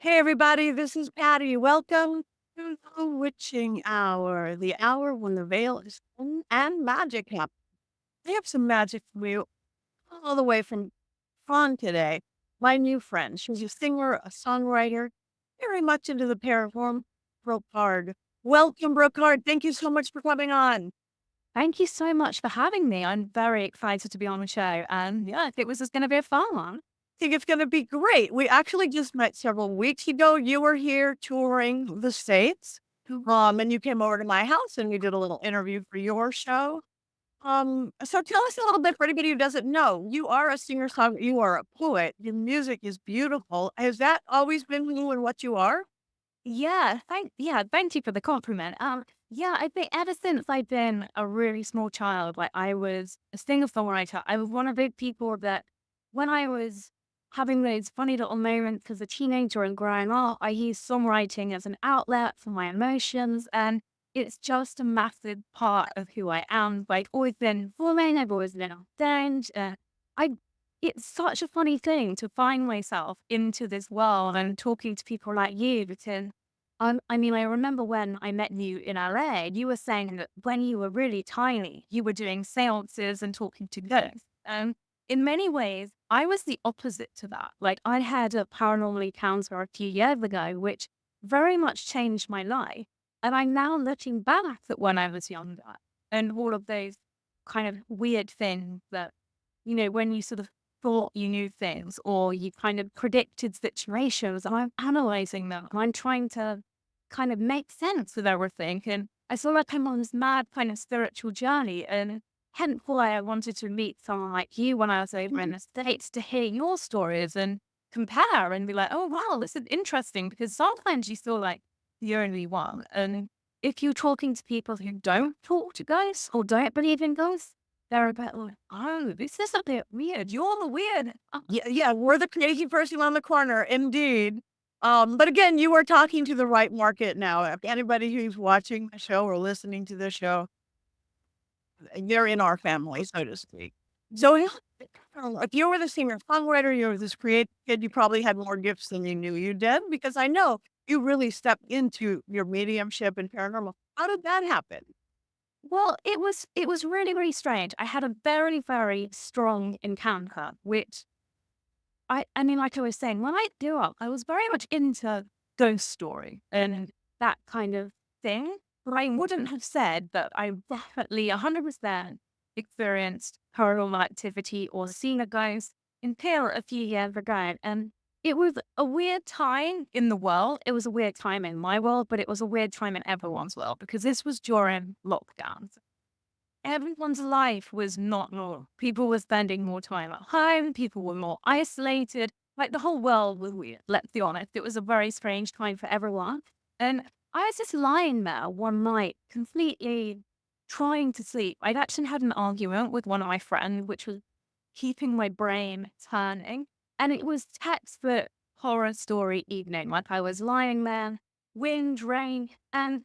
Hey everybody, this is Patti. Welcome to the witching hour, the hour when the veil is thin and magic happens. I have some magic for you all the way from Prague today. My new friend, she's a singer, a songwriter, very much into the paranormal. Brocarde. Welcome, Brocarde. Thank you so much for coming on. Thank you so much for having me. I'm very excited to be on the show. And yeah, I think this is going to be a fun one. I think it's going to be great. We actually just met several weeks ago. You were here touring the States, and you came over to my house and we did a little interview for your show. So tell us a little bit for anybody who doesn't know. You are a singer-songwriter, you are a poet, your music is beautiful. Has that always been who and what you are? Thank you for the compliment. I think ever since I've been a really small child, like I was a singer-songwriter, I was one of those people that when I was having those funny little moments as a teenager and growing up, I used songwriting as an outlet for my emotions. And it's just a massive part of who I am. Like, always been performing, I've always been on stage. I it's such a funny thing to find myself into this world and talking to people like you because I remember when I met you in LA, you were saying that when you were really tiny, you were doing seances and talking to ghosts. And in many ways, I was the opposite to that. Like, I had a paranormal encounter a few years ago, which very much changed my life. And I'm now looking back at when I was younger and all of those kind of weird things that, when you sort of thought you knew things or you kind of predicted situations, and I'm analyzing them and I'm trying to kind of make sense of everything. And I feel like I'm on this mad kind of spiritual journey. And hence why I wanted to meet someone like you when I was over in the States to hear your stories and compare and be like, oh, wow, this is interesting because sometimes you feel like the only one. And if you're talking to people who don't talk to ghosts or don't believe in ghosts, they're a bit like, oh, this is a bit weird. You're the weird. Yeah, yeah, we're the crazy person on the corner, indeed. But again, you are talking to the right market now. If anybody who's watching the show or listening to the show, they're in our family, so to speak. So, if you were the singer-songwriter, you were this creative kid, you probably had more gifts than you knew you did, because I know you really stepped into your mediumship and paranormal. How did that happen? Well, it was really, really strange. I had a very, very strong encounter, which like I was saying, when I grew up, I was very much into ghost story and that kind of thing. But I wouldn't have said that I definitely 100% experienced paranormal activity or seen a ghost until a few years ago. And it was a weird time in the world. It was a weird time in my world, but it was a weird time in everyone's world because this was during lockdowns. Everyone's life was not normal. People were spending more time at home. People were more isolated. Like the whole world was weird. Let's be honest. It was a very strange time for everyone. And I was just lying there one night, completely trying to sleep. I'd actually had an argument with one of my friends, which was keeping my brain turning. And it was textbook horror story evening. Like I was lying there, wind, rain, and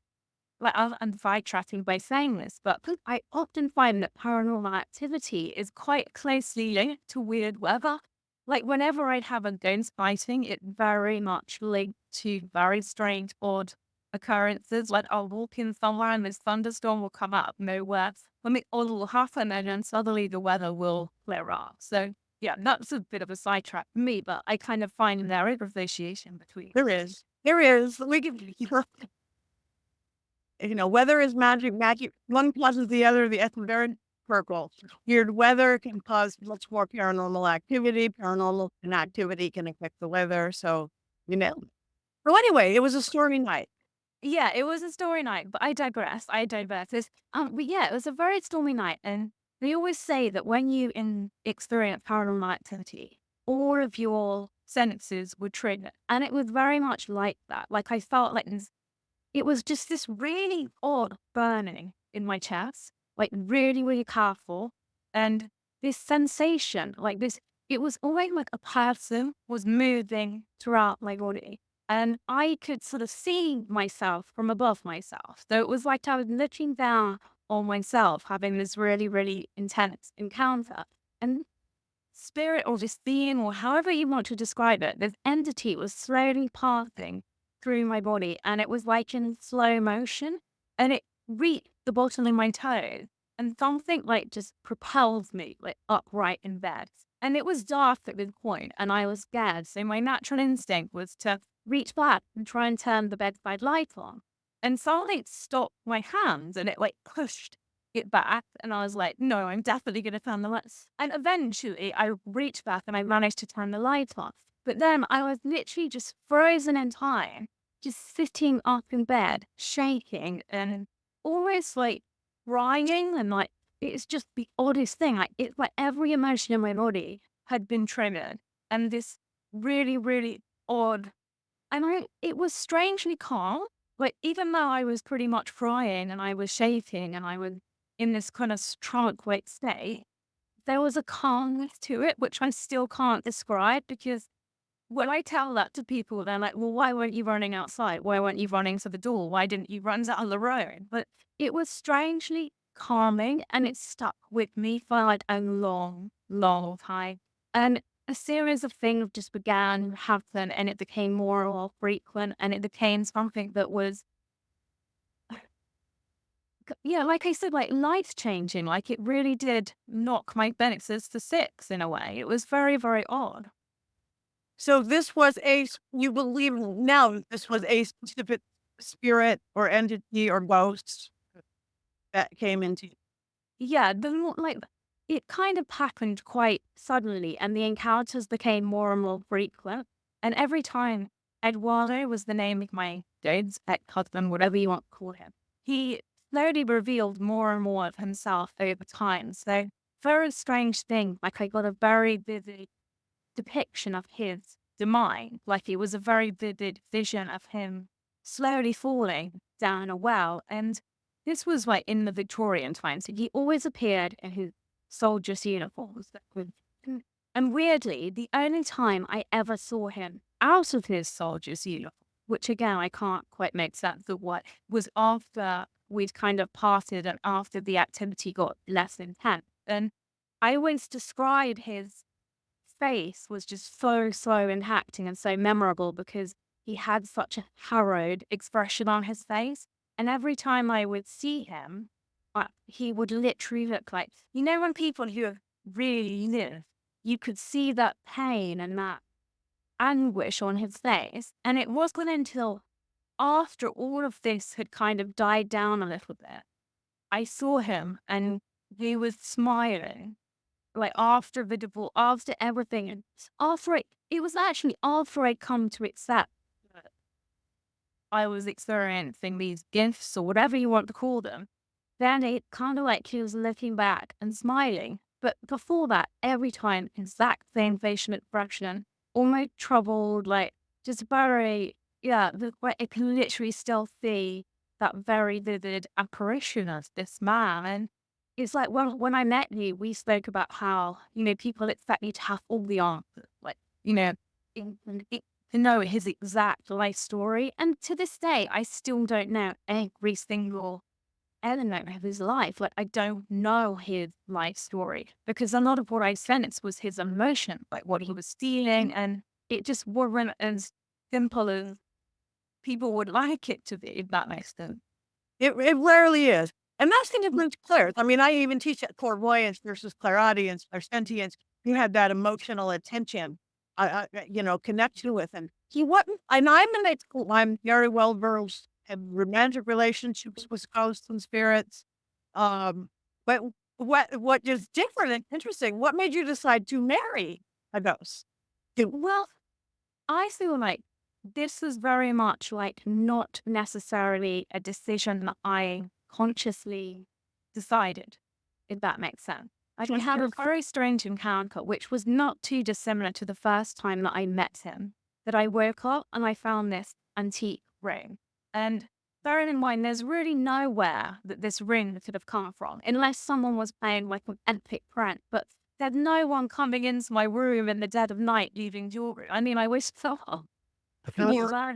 I'm side-tracking by saying this, but I often find that paranormal activity is quite closely linked to weird weather. Like whenever I'd have a ghost sighting, it very much linked to very strange, odd occurrences. Like I'll walk in somewhere and this thunderstorm will come out of nowhere. Something odd will happen and then suddenly the weather will clear up. So yeah, that's a bit of a sidetrack for me, but I kind of find there is association between. There is. There is. We can, weather is magic. Magic, one causes the other. The very circle. Weird weather can cause much more paranormal activity. Paranormal activity can affect the weather. So, you know. So anyway, it was a stormy night. Yeah, it was a story night, but I digress. I divert. But yeah, it was a very stormy night, and they always say that when you experience paranormal activity, all of your senses would trigger, and it was very much like that. Like I felt like it was just this really odd burning in my chest, like really, really powerful, and this sensation, like this. It was almost like a person was moving throughout my body and I could sort of see myself from above myself. So it was like I was looking down on myself, having this really, really intense encounter. And spirit or this being or however you want to describe it, this entity was slowly passing through my body and it was like in slow motion and it reached the bottom of my toes and something like just propelled me like upright in bed. And it was dark at this point and I was scared. So my natural instinct was to reach back and try and turn the bedside light on. And something stopped my hands and it like pushed it back. And I was like, no, I'm definitely going to turn the lights. And eventually I reached back and I managed to turn the light off. But then I was literally just frozen in time, just sitting up in bed, shaking and almost like crying. And like, it's just the oddest thing. Like, it's like every emotion in my body had been triggered. And this really, really odd. And it was strangely calm. Like, even though I was pretty much crying and I was shaking and I was in this kind of trance-like state, there was a calmness to it, which I still can't describe because when I tell that to people, they're like, well, why weren't you running outside? Why weren't you running to the door? Why didn't you run down the road? But it was strangely calming and it stuck with me for like a long, long time. And a series of things just began to happen and it became more and more frequent and it became something that was, yeah, like I said, like life changing. Like it really did knock my senses to six in a way. It was very, very odd. So this was you believe now this was a specific spirit or entity or ghost that came into you. Yeah, like it kind of happened quite suddenly, and the encounters became more and more frequent. And every time Eduardo was the name of my dad's ex-husband, whatever you want to call him, he slowly revealed more and more of himself over time. So very strange thing. Like I got a very vivid depiction of his demise. Like it was a very vivid vision of him slowly falling down a well. And this was like in the Victorian times. So he always appeared in his soldier's uniforms. And weirdly, the only time I ever saw him out of his soldier's uniform, which again, I can't quite make sense of what, was after we'd kind of parted and after the activity got less intense. And I always describe his face was just so impacting and so memorable because he had such a harrowed expression on his face. And every time I would see him, he would literally look like, you know, when people who have really lived, you could see that pain and that anguish on his face. And it wasn't until after all of this had kind of died down a little bit, I saw him and he was smiling like after the divorce, after everything, and it was actually after I come to accept that I was experiencing these gifts or whatever you want to call them, then it kind of like he was looking back and smiling. But before that, every time, exact same facial expression, almost troubled, like just very, yeah, I can literally still see that very vivid apparition of this man. And it's like when I met you, we spoke about how, you know, people expect you to have all the answers, like, you know, to know his exact life story. And to this day, I still don't know every single element of his life. Like, I don't know his life story because a lot of what I sensed was his emotion, like what he was feeling. And it just wasn't as simple as people would like it to be, if that makes sense. It rarely is. And that's the difference clairs. I mean, I even teach at clairvoyance versus clairaudience or sentience. You had that emotional attention, connection with him. He wasn't, and I'm very well versed in romantic relationships with ghosts and spirits. Um, but what is different and interesting? What made you decide to marry a ghost? Well, I feel like this is very much like not necessarily a decision that I consciously decided, if that makes sense. Like I had a very strange encounter, which was not too dissimilar to the first time that I met him, that I woke up and I found this antique ring. And bearing in mind, there's really nowhere that this ring could have come from, unless someone was playing like an epic prank. But there's no one coming into my room in the dead of night leaving jewelry. I mean, I wish so. Yeah.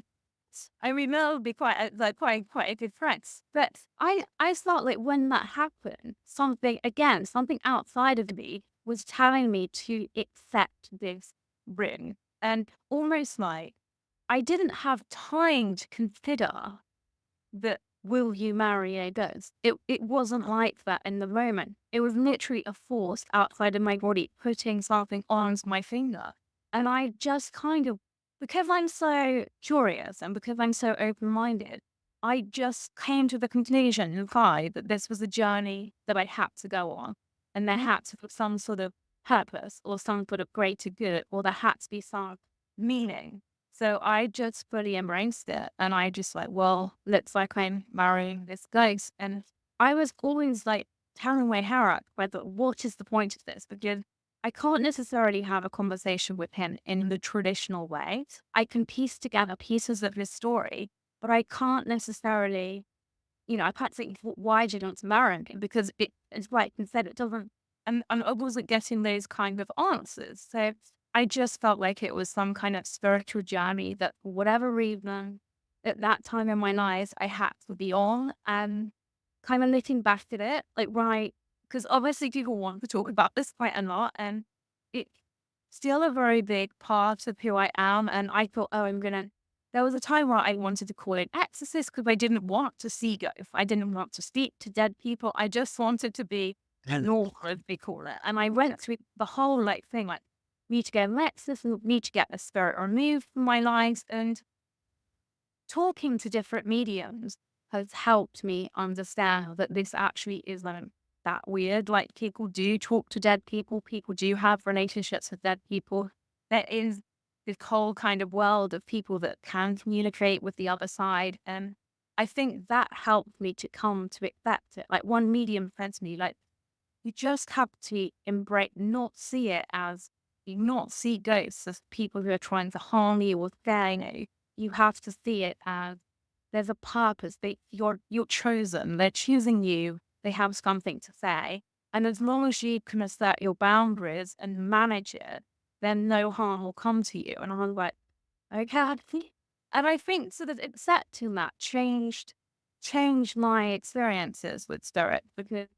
I mean, that would be quite a good price. But I felt like when that happened, something outside of me was telling me to accept this ring. And almost like I didn't have time to consider that will you marry a ghost? It wasn't like that in the moment. It was literally a force outside of my body putting something onto my finger. And I just kind of, because I'm so curious and because I'm so open minded, I just came to the conclusion inside that this was a journey that I had to go on. And there had to be some sort of purpose or some sort of greater good, or there had to be some meaning. So I just fully embraced it. And I just like, well, looks like I'm marrying this ghost. And I was always like tearing my hair out whether what is the point of this? Because I can't necessarily have a conversation with him in the traditional way. I can piece together pieces of his story, but I can't necessarily, I can't think, why do you want to marry me? Because it's like you said, it doesn't, and I wasn't getting those kind of answers. So I just felt like it was some kind of spiritual journey that for whatever reason, at that time in my life, I had to be on. And kind of looking back at it, like, right, because obviously people want to talk about this quite a lot. And it's still a very big part of who I am. And I thought, oh, there was a time where I wanted to call it exorcist because I didn't want to see ghosts. I didn't want to speak to dead people. I just wanted to be normal, as they call it. And I went through the whole like thing, like need to get an exorcist, need to get the spirit removed from my lives. And talking to different mediums has helped me understand that this actually isn't that weird. Like people do talk to dead people. People do have relationships with dead people. There is this whole kind of world of people that can communicate with the other side. And I think that helped me to come to accept it. Like one medium said to me, like, you just have to embrace, not see ghosts as people who are trying to harm you or scare you. You have to see it as there's a purpose. You're chosen. They're choosing you. They have something to say. And as long as you can assert your boundaries and manage it, then no harm will come to you. And I'm like, okay. And I think sort of accepting that changed my experiences with spirit, because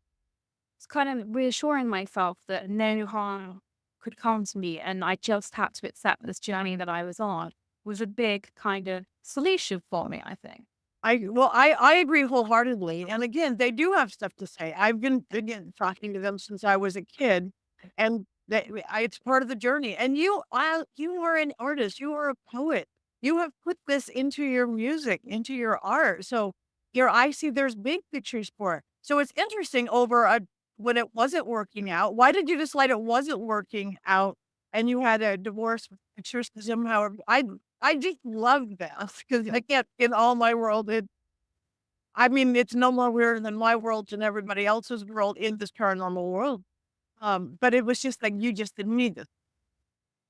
it's kind of reassuring myself that no harm could come to me. And I just had to accept this journey that I was on was a big kind of solution for me, I think. I agree wholeheartedly. And again, they do have stuff to say. I've been again talking to them since I was a kid, and it's part of the journey. And you are an artist. You are a poet. You have put this into your music, into your art. So here I see there's big pictures for it. So it's interesting when it wasn't working out. Why did you decide it wasn't working out and you had a divorce with pictures? Because somehow I just love that because I can't in all my world. I mean, it's no more weird than my world and everybody else's world in this paranormal world. But it was just like you just didn't need this.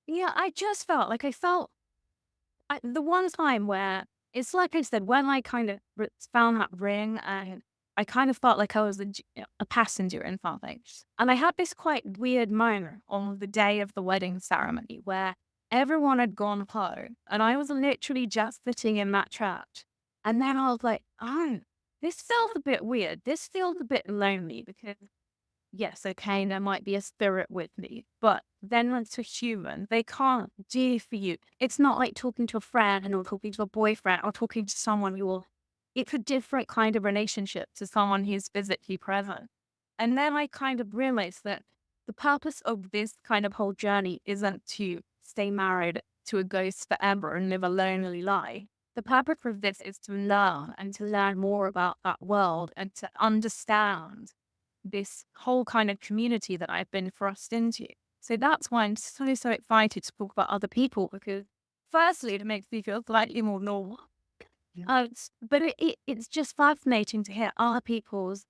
Yeah, I just felt like the one time where it's like I said, when I kind of found that ring, and I kind of felt like I was a passenger in something. And I had this quite weird moment on the day of the wedding ceremony where everyone had gone home and I was literally just sitting in that church. And then I was like, oh, this feels a bit weird. This feels a bit lonely because yes, okay, there might be a spirit with me, but then it's a human. They can't do for you. It's not like talking to a friend or talking to a boyfriend or talking to someone it's a different kind of relationship to someone who's physically present. And then I kind of realized that the purpose of this kind of whole journey isn't to stay married to a ghost forever and live a lonely life. The purpose of this is to learn and to learn more about that world and to understand this whole kind of community that I've been thrust into. So that's why I'm so excited to talk about other people, because firstly, it makes me feel slightly more normal. Yeah. But it's just fascinating to hear other people's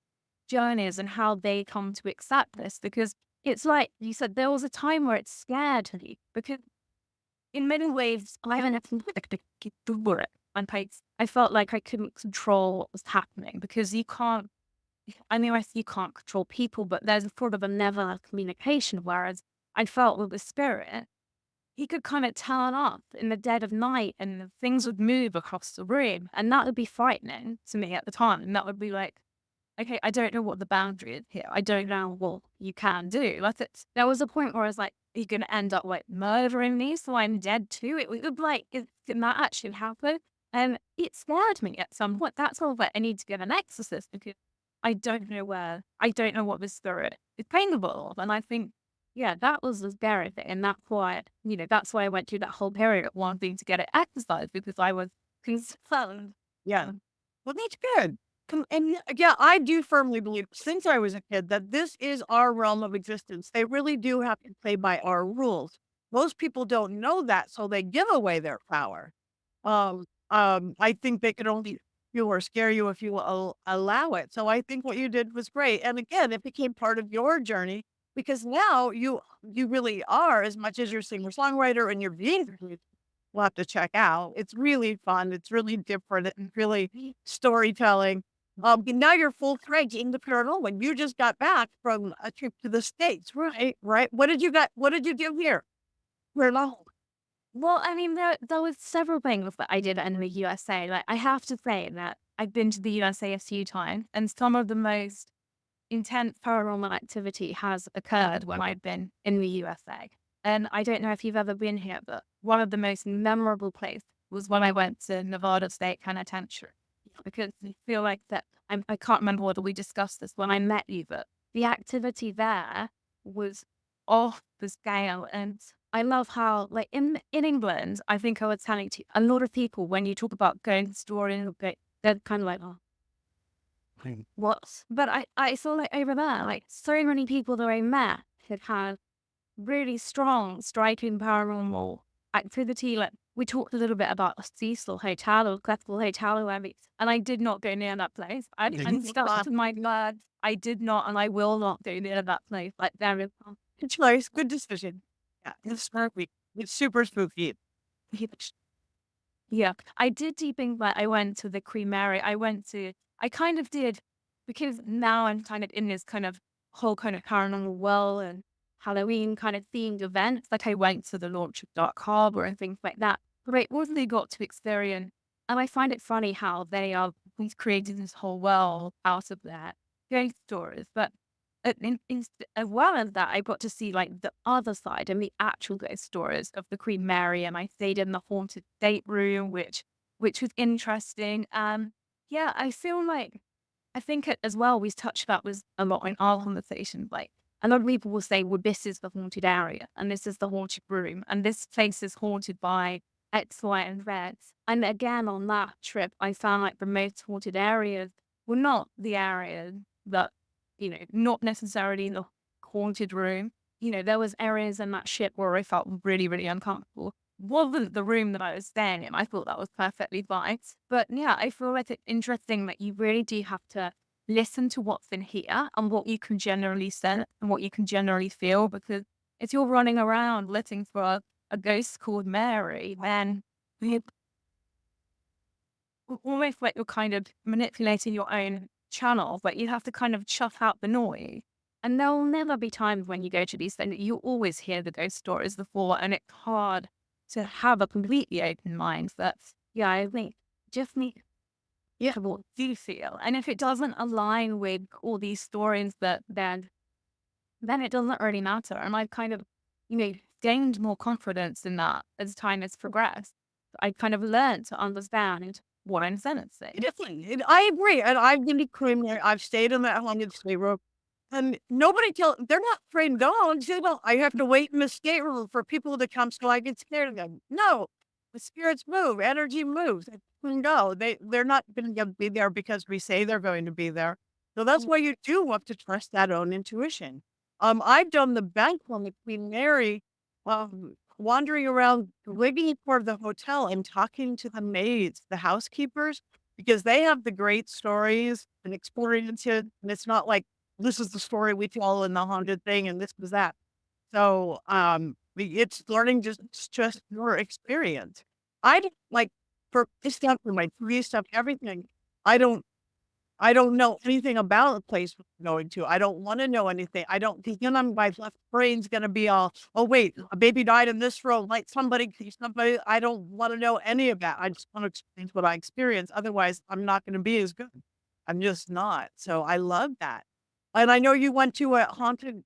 journeys and how they come to accept this, because it's like you said, there was a time where it scared me, because in many ways, I haven't it. And I felt like I couldn't control what was happening, because you can't, I mean, I see you can't control people, but there's a sort of a never communication. Whereas I felt with the spirit, he could kind of turn up in the dead of night and things would move across the room. And that would be frightening to me at the time. And that would be like, okay, I don't know what the boundary is here. I don't know what you can do. Like there was a point where I was like, are you going to end up like murdering me so I'm dead too? It would like, can that actually happen? And it scared me at some point. That's all that I need to get an exorcist because I don't know what the spirit is capable of. And I think, yeah, that was the scary thing. And that's why, that's why I went through that whole period of wanting to get it exercised because I was concerned. Yeah. Well, that's good. And yeah, I do firmly believe since I was a kid that this is our realm of existence. They really do have to play by our rules. Most people don't know that, so they give away their power. I think they could only you or scare you if you allow it. So I think what you did was great. And again, it became part of your journey because now you really are as much as your singer-songwriter and your being we'll have to check out. It's really fun. It's really different and really storytelling. And now you're full fledged in the paranormal. You just got back from a trip to the States, right? Right. What did you do here? Paranormal. Well, I mean, there was several things that I did in the USA. Like, I have to say that I've been to the USA a few times, and some of the most intense paranormal activity has occurred when I've been in the USA. And I don't know if you've ever been here, but one of the most memorable places was when I went to Nevada State Penitentiary. Because I feel like that I can't remember whether we discussed this when I met you, but the activity there was off the scale. And I love how, like in England, I think I was telling you, a lot of people when you talk about going to stories, they're kind of like, oh, what? But I saw like over there, like so many people that I met had had really strong, striking paranormal activity. Like we talked a little bit about a Cecil Hotel or Cecil Hotel, and I did not go near that place. I'm stuck to my blood. I did not, and I will not go near that place. Like there is, Good choice. Good decision. Yeah. It's spooky. It's super spooky. yeah, I did do things like I went to the Queen Mary. I kind of did because now I'm kind of in this kind of whole kind of paranormal world and Halloween kind of themed events. Like I went to the launch of Dark Harbor and things like that. But I also got to experience, and I find it funny how we've created this whole world out of that ghost stories. But as well as that, I got to see like the other side and the actual ghost stories of the Queen Mary, and I stayed in the haunted stateroom, which was interesting. Yeah, I feel like I think it, as well we touched that was a lot in our conversation. Like a lot of people will say, "Well, this is the haunted area, and this is the haunted room, and this place is haunted by X, Y, and Z." And again, on that trip, I found like the most haunted areas were not the areas that not necessarily in the haunted room. There was areas in that ship where I felt really, really uncomfortable. Wasn't the room that I was staying in. I thought that was perfectly fine. But yeah, I feel like it's interesting that you really do have to listen to what's in here and what you can generally sense and what you can generally feel. Because if you're running around looking for a ghost called Mary, then it's almost like you're kind of manipulating your own channel, but you have to kind of chuff out the noise. And there will never be times when you go to these things, you always hear the ghost stories before, and it's hard to have a completely open mind. But yeah, I think just need Yeah. to what do you feel. And if it doesn't align with all these stories, then it doesn't really matter. And I've kind of, gained more confidence in that as time has progressed. I kind of learned to understand what I'm sensing. Definitely. And I agree. And I've been to Cream there. I've stayed in that haunted stay room. And they're not afraid to go on. Say, well, I have to wait in the skate room for people to come so I get scared of them. No, the spirits move, energy moves. No, they're not going to be there because we say they're going to be there. So that's why you do want to trust that own intuition. I've done the bank on the Queen Mary, wandering around, waiting for the hotel and talking to the maids, the housekeepers, because they have the great stories and experiences. And it's not like, this is the story we tell in the haunted thing, and this was that. So, it's learning just your experience. I don't like for this stuff, for my free stuff, everything. I don't I don't know anything about the place we're going to. I don't want to know anything. I don't think, my left brain's going to be all, oh, wait, a baby died in this room. Like somebody, I don't want to know any of that. I just want to experience what I experience. Otherwise, I'm not going to be as good. I'm just not. So I love that. And I know you went to a haunted,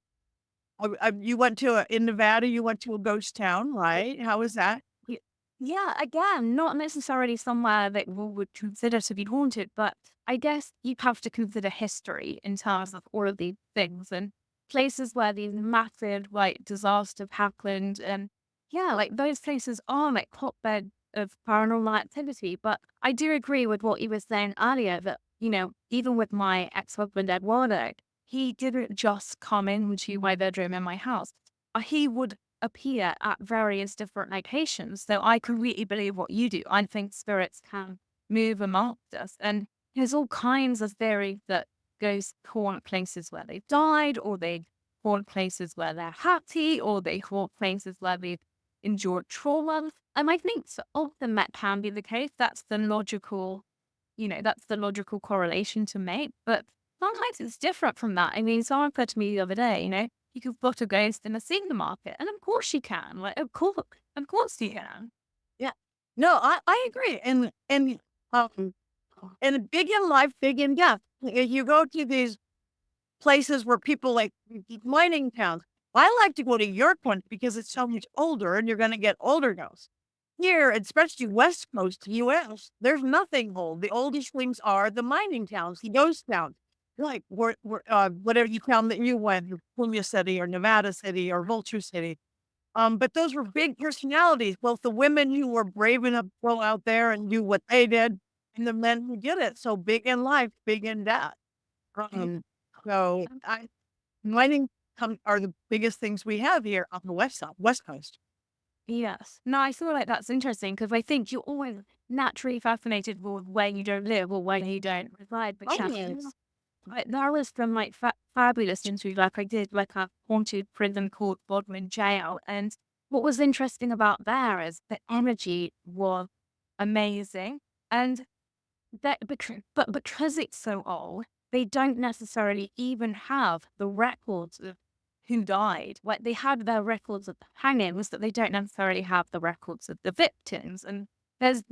you went to in Nevada, you went to a ghost town, right? How was that? Y- Yeah, again, not necessarily somewhere that we would consider to be haunted, but I guess you have to consider history in terms of all of these things and places where these massive like disasters happened. And yeah, like those places are like hotbed of paranormal activity. But I do agree with what you were saying earlier that, even with my ex-husband Eduardo, he didn't just come into my bedroom in my house. He would appear at various different locations. So I completely believe what you do. I think spirits can move amongst us. And there's all kinds of theories that ghosts haunt places where they've died, or they haunt places where they're happy, or they haunt places where they've endured trauma. And I think so often that can be the case. That's the logical correlation to make. But sometimes it's different from that. I mean, someone said to me the other day, you can spot a ghost in a supermarket, and of course you can. Like, of course you can. Yeah. No, I agree. Um, and big in life, big in death. You go to these places where people like these mining towns. I like to go to York one because it's so much older and you're going to get older ghosts. Here, especially West Coast US, there's nothing old. The oldest things are the mining towns, the ghost towns. Like whatever you town that you went, Columbia City or Nevada City or Vulture City. But those were big personalities, both the women who were brave enough to go out there and do what they did, and the men who did it. So big in life, big in death. Um, so I mining are the biggest things we have here on the West Coast. Yes. No, I feel like that's interesting because I think you're always naturally fascinated with where you don't live or where you don't reside. But Oh, yeah, yes. there was some like fabulous interviews. Like I did like a haunted prison called Bodmin Jail, and what was interesting about there is the energy was amazing, and because it's so old, they don't necessarily even have the records of who died. Like they had their records of the hangings, but they don't necessarily have the records of the victims. And there's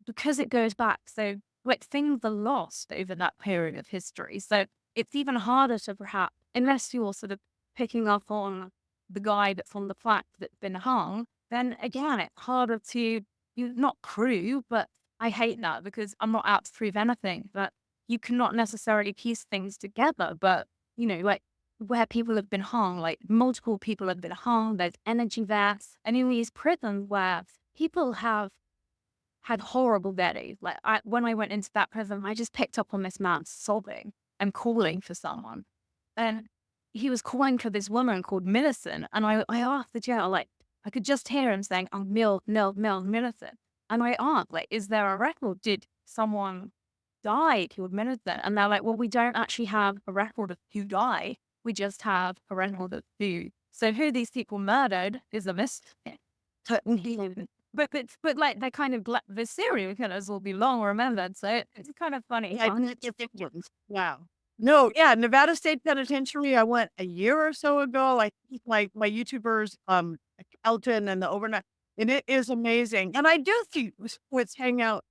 because it goes back, so like things are lost over that period of history. So it's even harder to perhaps, unless you're sort of picking up on the guy that's on the plaque that's been hung, then again it's harder to not prove, but I hate that because I'm not out to prove anything, but you cannot necessarily piece things together. But, like where people have been hung, like multiple people have been hung, there's energy there. And in these prisons where people have had horrible days, like when I went into that prison, I just picked up on this man sobbing and calling for someone. And he was calling for this woman called Millicent. And I asked the jail, like, I could just hear him saying, oh, Millicent. And I asked, like, is there a record? Did someone die who administered? And they're like, well, we don't actually have a record of who died. We just have a record of who. So who these people murdered is a mystery. But like they kind of the serial killers will be long remembered. So it's kind of funny. Yeah, wow. No, yeah, Nevada State Penitentiary. I went a year or so ago. I think my YouTubers, Elton and the Overnight, and it is amazing. And I do think what's hang out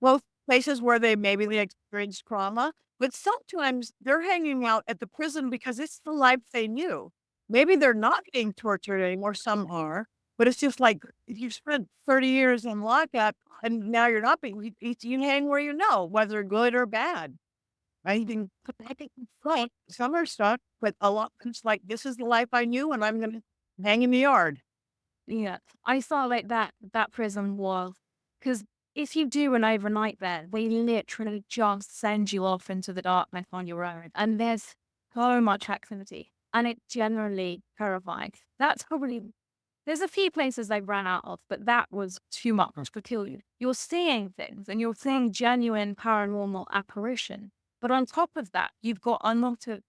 both places where they experienced trauma, but sometimes they're hanging out at the prison because it's the life they knew. Maybe they're not being tortured anymore. Some are, but it's just like if you spent 30 years in lockup and now you're not being, you hang where you know, whether good or bad. I think right. Some are stuck, but a lot it's like this is the life I knew, and I'm gonna hang in the yard. Yeah, I saw like that prison wall because if you do an overnight there, they literally just send you off into the darkness on your own, and there's so much activity, and it's generally terrifying. That's probably there's a few places I ran out of, but that was too much because you're seeing things and you're seeing genuine paranormal apparition. But on top of that, you've got a lot of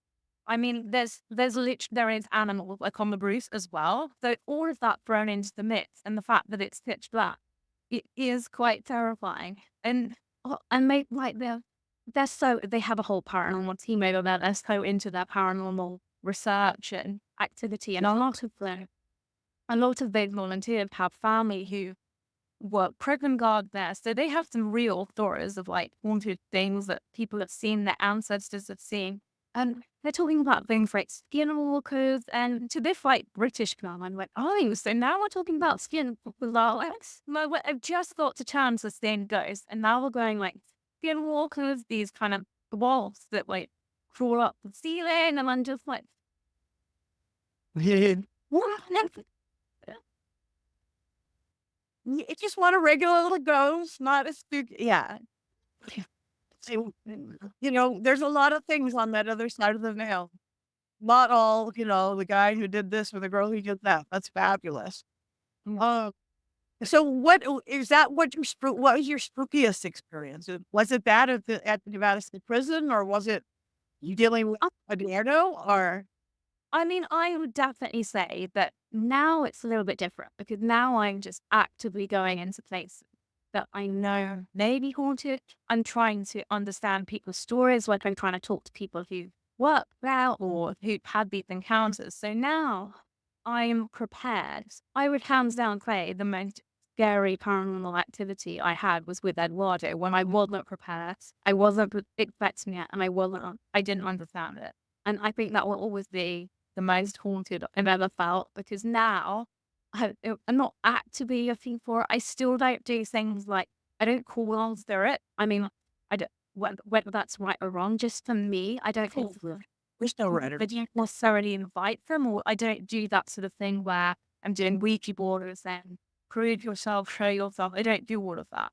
I mean, there is animals like on the Bruce as well. So all of that thrown into the mix, and the fact that it's pitch black, it is quite terrifying. And make like there. they have a whole paranormal team over there. They're so into their paranormal research and activity, and a lot of those volunteers have family who work prison guard there, so they have some real stories of like haunted things that people have seen, their ancestors have seen, and they're talking about things like skinwalkers. And to this like British club, I'm like, oh, so now we're talking about skinwalkers. I've just thought to chance the same ghost, and now we're going like skinwalkers, these kind of walls that like crawl up the ceiling, and I'm just like, what? It's just want a regular little ghost, not a spook. Yeah. So, there's a lot of things on that other side of the veil. Not all, the guy who did this or the girl who did that. That's fabulous. Uh, so is that what was your spookiest experience? Was it that at the Nevada State Prison, or was it you dealing with Eduardo, or? I mean, I would definitely say that now it's a little bit different because now I'm just actively going into places that I know may be haunted. I'm trying to understand people's stories, like I'm trying to talk to people who work there or who've had these encounters. So now I'm prepared. I would hands down say the most scary paranormal activity I had was with Eduardo when I wasn't prepared. I wasn't expecting it, and I didn't understand it. And I think that will always be the most haunted I've ever felt, because now I'm not actively looking for it. I still don't do things like, I don't call on spirit. I mean, I don't, whether that's right or wrong, just for me, I don't think There's no right or I don't necessarily invite them, or I don't do that sort of thing where I'm doing Ouija boards and prove yourself, show yourself. I don't do all of that.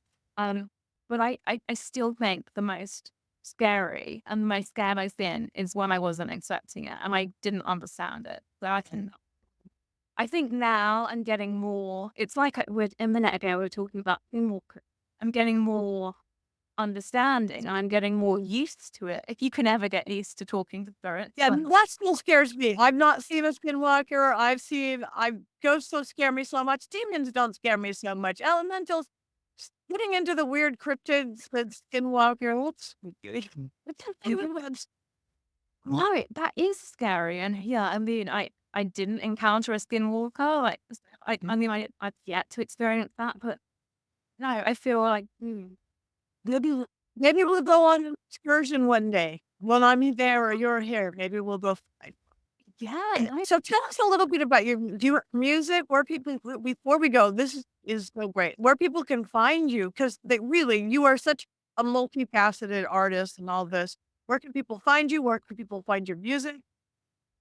But I still think the most scary and the most scared I've been is when I wasn't accepting it and I didn't understand it. So I think now I'm getting more. It's like a minute ago we were talking about I'm getting more understanding. I'm getting more used to it. If you can ever get used to talking to spirits. Yeah, that still scares me. I've not seen a skinwalker. Ghosts don't scare me so much. Demons don't scare me so much. Elementals, getting into the weird cryptids with skinwalker. Whoops. No, that is scary. And yeah, I mean, I didn't encounter a skinwalker. Like, I mean, I've yet to experience that, but no, I feel like, Maybe we'll go on an excursion one day. When I'm there or you're here, maybe we'll go find. yeah, So tell us a little bit about your music, where people, before we go, this is so great, where people can find you, because you are such a multifaceted artist and all this. Where can people find you? Where can people find your music?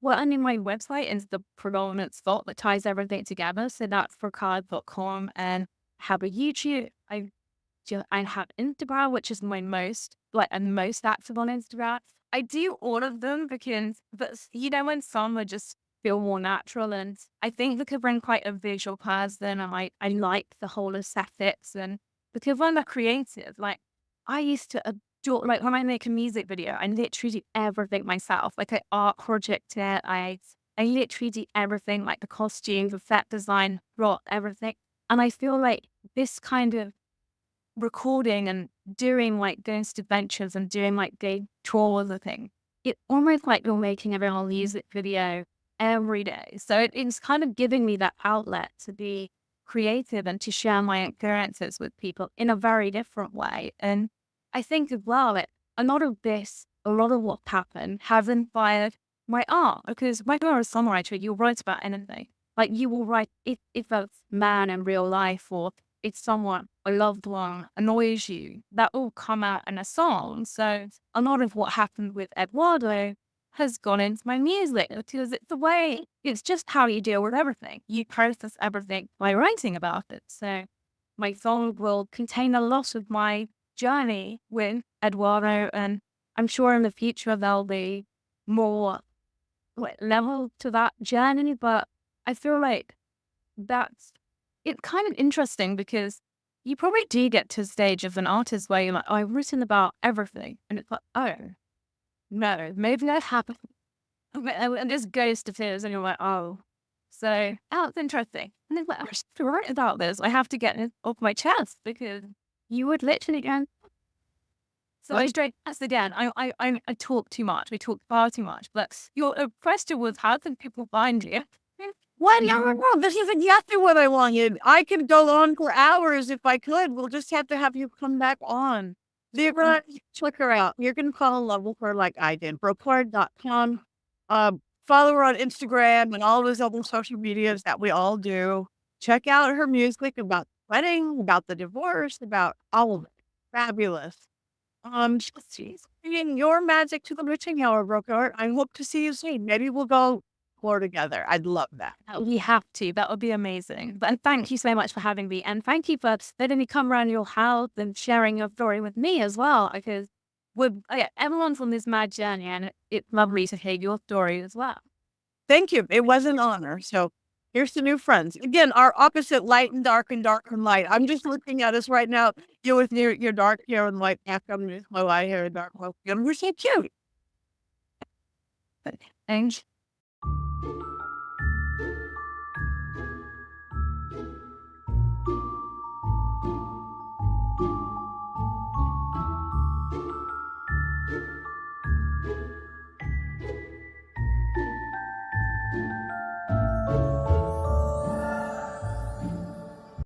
well, I mean, my website is the predominant spot that ties everything together. So that's brocarde.com, and have a YouTube. I have Instagram, which is my most, I'm most active on Instagram. I do all of them because, when some are just feel more natural. And I think because I'm quite a visual person, I like the whole aesthetics. And because I'm a creative, like I used to adore, like when I make a music video, I literally do everything myself. Like I art project it. I literally do everything, like the costumes, the set design, plot, everything. And I feel like this kind of recording and doing like ghost adventures and doing like day tours and thing, it's almost like you're making a real music video every day. So it's kind of giving me that outlet to be creative and to share my experiences with people in a very different way. And I think as well that a lot of what happened has inspired my art, because when you're a songwriter, you write about anything. Like you will write if a man in real life, or if someone, a loved one, annoys you, that will come out in a song. So a lot of what happened with Eduardo has gone into my music, because it's just how you deal with everything. You process everything by writing about it. So my song will contain a lot of my journey with Eduardo, and I'm sure in the future there'll be more level to that journey, but I feel like it's kind of interesting because you probably do get to a stage of an artist where you're like, oh, I've written about everything. And it's like, oh, no, maybe that happened. And just ghost appears and you're like, oh. So that's interesting. And then like, I have to write about this. I have to get it off my chest, because you would literally go, So I straight that's again. I talk too much. We talk far too much. But your question was, how can people find you? What? No. This is exactly what I wanted. I could go on for hours if I could. We'll just have to have you come back on. So you're gonna check her out. You're gonna fall in love with her like I did. Brocarde.com. Follow her on Instagram and all those other social medias that we all do. Check out her music about the wedding, about the divorce, about all of it. Fabulous. She's bringing your magic to the witching hour, Brocard. I hope to see you soon. Maybe we'll go explore together. I'd love that. We have to. That would be amazing. But thank you so much for having me. And thank you for letting me come around your house and sharing your story with me as well. Because everyone's on this mad journey, and it's lovely to hear your story as well. Thank you. It was an honor. So here's to new friends. Again, our opposite, light and dark and dark and light. I'm just looking at us right now. You with your dark hair and light back. I'm with my light hair and dark hair. We're so cute. Thanks.